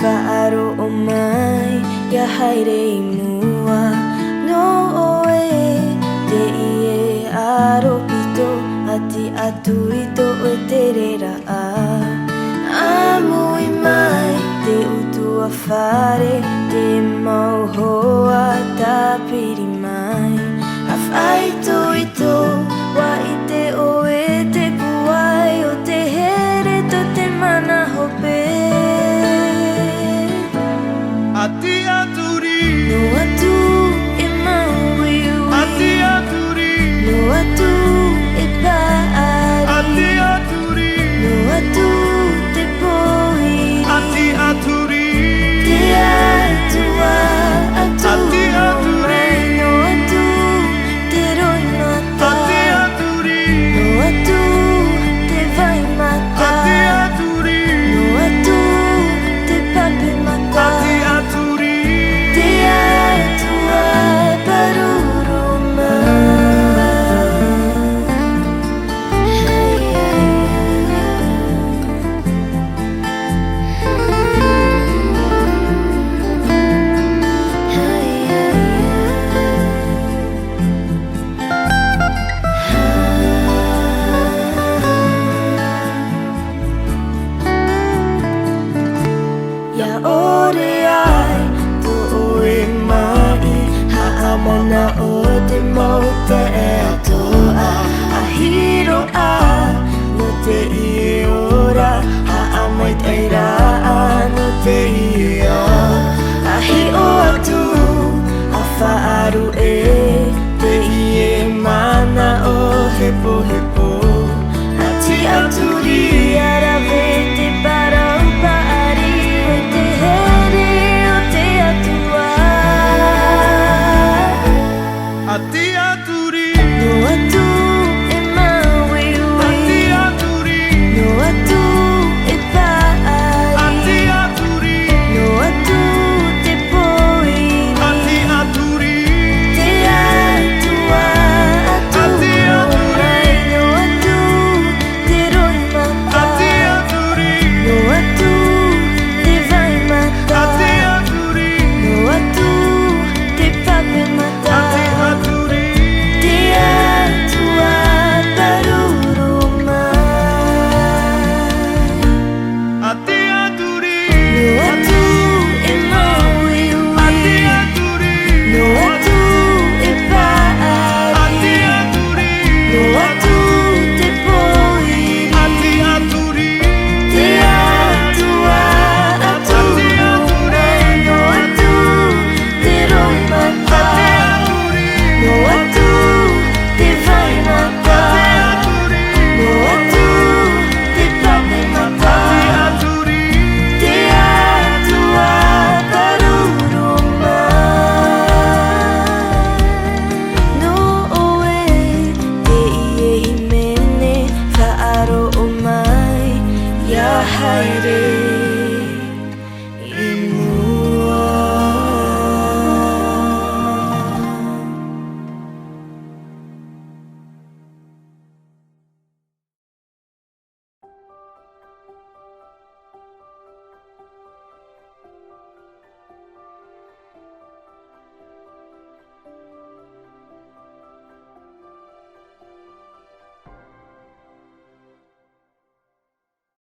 Fa'aro o mai yahaire mua no oe te ie aro pito ati atuito o terera amui mai te utu a fare te mau hoa tapiri mai a faito ito wa ite oe te puai o te here to te mana hope Ati aturi, no atu e maui ati aturi, no atu e paari ati aturi, no atu te poi ati aturi, te atua ati aturi, no atu te roi mata ati aturi, no atu te vai mata ati aturi, no atu te pape mata ati aturi, te atua paruruma Ya ore ai to oe mai ha'amana o te mau te e atoa a hiro a no te i ora ha'amai teira no te i a hi o atu a whaaru e te i e mana o he po